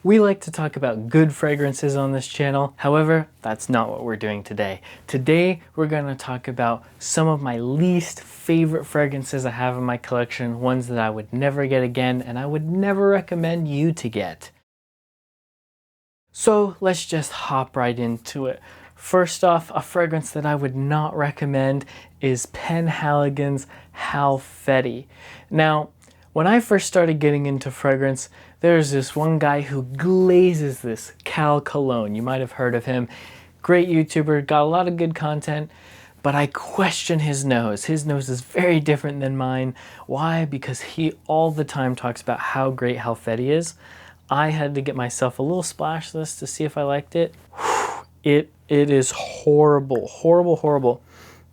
We like to talk about good fragrances on this channel. However, that's not what we're doing today. Today, we're gonna talk about some of my least favorite fragrances I have in my collection, ones that I would never get again, and I would never recommend you to get. So let's just hop right into it. First off, a fragrance that I would not recommend is Penhaligon's Halfeti. Now, when I first started getting into fragrance, there's this one guy who glazes this, Cal Cologne. You might have heard of him. Great YouTuber, got a lot of good content, but I question his nose. His nose is very different than mine. Why? Because he all the time talks about how great Halfeti is. I had to get myself a little splash of this to see if I liked it. It is horrible, horrible, horrible.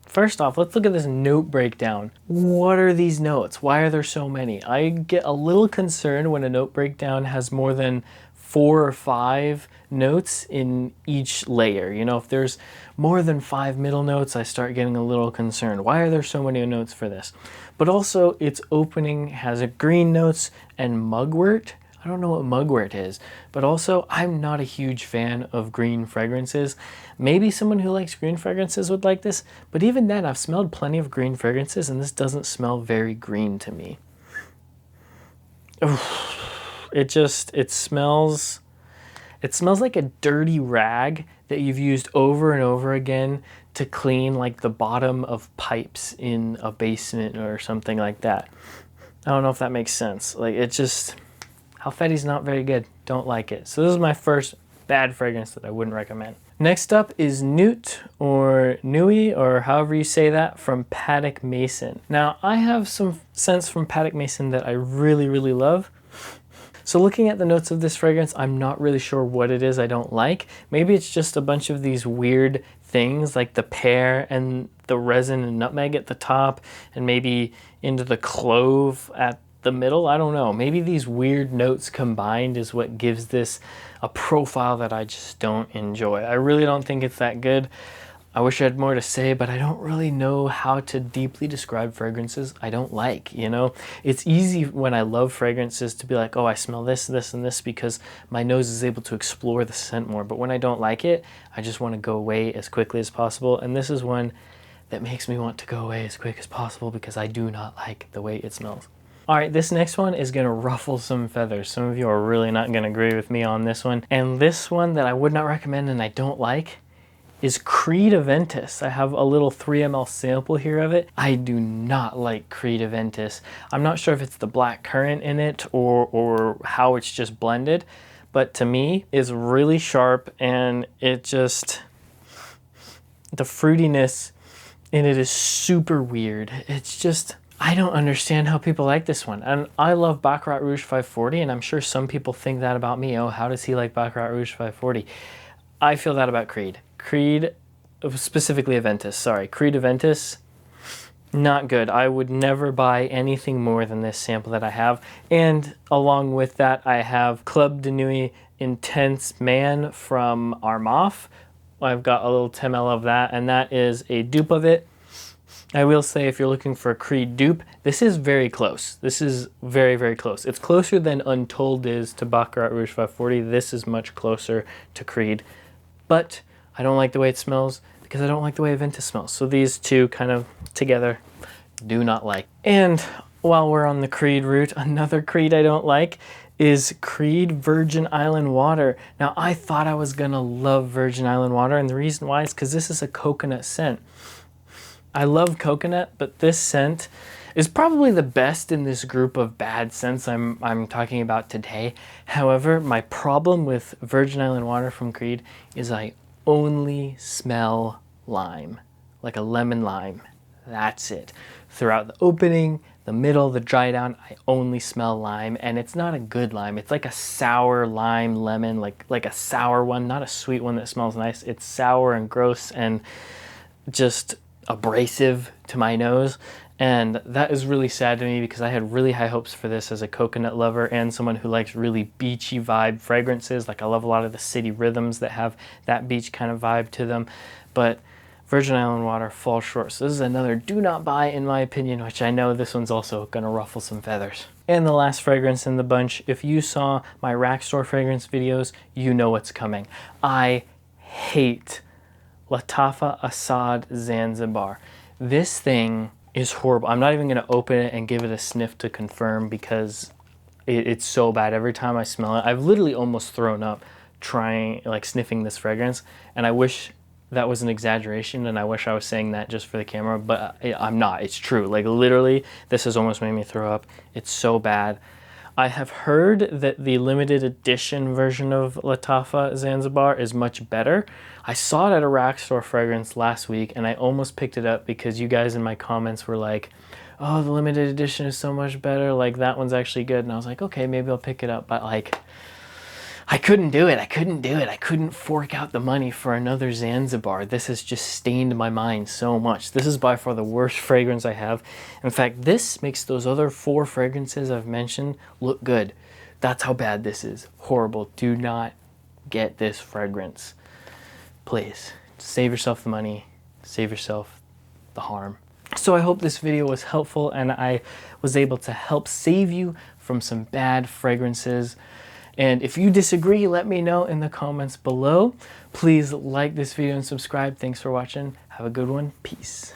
First off, let's look at this note breakdown. What are these notes? Why are there so many? I get a little concerned when a note breakdown has more than 4 or 5 notes in each layer. You know, if there's more than 5 middle notes, I start getting a little concerned. Why are there so many notes for this? But also, its opening has a green notes and mugwort. I don't know what mugwort is, but also I'm not a huge fan of green fragrances. Maybe someone who likes green fragrances would like this, but even then I've smelled plenty of green fragrances and this doesn't smell very green to me. It smells like a dirty rag that you've used over and over again to clean like the bottom of pipes in a basement or something like that. I don't know if that makes sense. Like Halfeti's not very good. Don't like it. So this is my first bad fragrance that I wouldn't recommend. Next up is Newt or Nui or however you say that from Patek Mason. Now I have some scents from Patek Mason that I really, really love. So looking at the notes of this fragrance, I'm not really sure what it is I don't like. Maybe it's just a bunch of these weird things like the pear and the resin and nutmeg at the top and maybe into the clove at the middle. I don't know. Maybe these weird notes combined is what gives this a profile that I just don't enjoy. I really don't think it's that good. I wish I had more to say, but I don't really know how to deeply describe fragrances I don't like, you know? It's easy when I love fragrances to be like, oh, I smell this, this, and this because my nose is able to explore the scent more. But when I don't like it, I just want to go away as quickly as possible. And this is one that makes me want to go away as quick as possible because I do not like the way it smells. All right, this next one is gonna ruffle some feathers. Some of you are really not gonna agree with me on this one. And this one that I would not recommend and I don't like is Creed Aventus. I have a little 3 ml sample here of it. I do not like Creed Aventus. I'm not sure if it's the black currant in it or how it's just blended, but to me, it's really sharp and it just, the fruitiness in it is super weird. It's just, I don't understand how people like this one. And I love Baccarat Rouge 540, and I'm sure some people think that about me. Oh, how does he like Baccarat Rouge 540? I feel that about Creed. Creed, specifically Aventus, sorry. Creed Aventus, not good. I would never buy anything more than this sample that I have. And along with that, I have Club de Nuit Intense Man from Armaf. I've got a little 10 ml of that, and that is a dupe of it. I will say if you're looking for a Creed dupe, this is very close. This is very, very close. It's closer than Untold is to Baccarat Rouge 540. This is much closer to Creed. But I don't like the way it smells because I don't like the way Aventus smells. So these two kind of together do not like. And while we're on the Creed route, another Creed I don't like is Creed Virgin Island Water. Now I thought I was gonna love Virgin Island Water, and the reason why is because this is a coconut scent. I love coconut, but this scent is probably the best in this group of bad scents I'm talking about today. However, my problem with Virgin Island Water from Creed is I only smell lime, like a lemon lime. That's it. Throughout the opening, the middle, the dry down, I only smell lime, and it's not a good lime. It's like a sour lime lemon, like a sour one, not a sweet one that smells nice. It's sour and gross and just abrasive to my nose, and that is really sad to me because I had really high hopes for this as a coconut lover and someone who likes really beachy vibe fragrances. Like I love a lot of the city rhythms that have that beach kind of vibe to them, but Virgin Island water falls short. So this is another do not buy in my opinion, which I know this one's also gonna ruffle some feathers. And the last fragrance in the bunch, if you saw my rack store fragrance videos, you know what's coming. I hate Lattafa Assad Zanzibar. This thing is horrible. I'm not even gonna open it and give it a sniff to confirm because it's so bad. Every time I smell it, I've literally almost thrown up trying, like sniffing this fragrance. And I wish that was an exaggeration and I wish I was saying that just for the camera, but I'm not. It's true. Like literally, this has almost made me throw up. It's so bad. I have heard that the limited edition version of Lattafa Zanzibar is much better. I saw it at a rack store fragrance last week and I almost picked it up because you guys in my comments were like, oh, the limited edition is so much better. Like that one's actually good. And I was like, okay, maybe I'll pick it up. But like, I couldn't do it. I couldn't do it. I couldn't fork out the money for another Zanzibar. This has just stained my mind so much. This is by far the worst fragrance I have. In fact, this makes those other 4 fragrances I've mentioned look good. That's how bad this is. Horrible. Do not get this fragrance. Please. Save yourself the money. Save yourself the harm. So I hope this video was helpful and I was able to help save you from some bad fragrances. And if you disagree, let me know in the comments below. Please like this video and subscribe. Thanks for watching. Have a good one. Peace.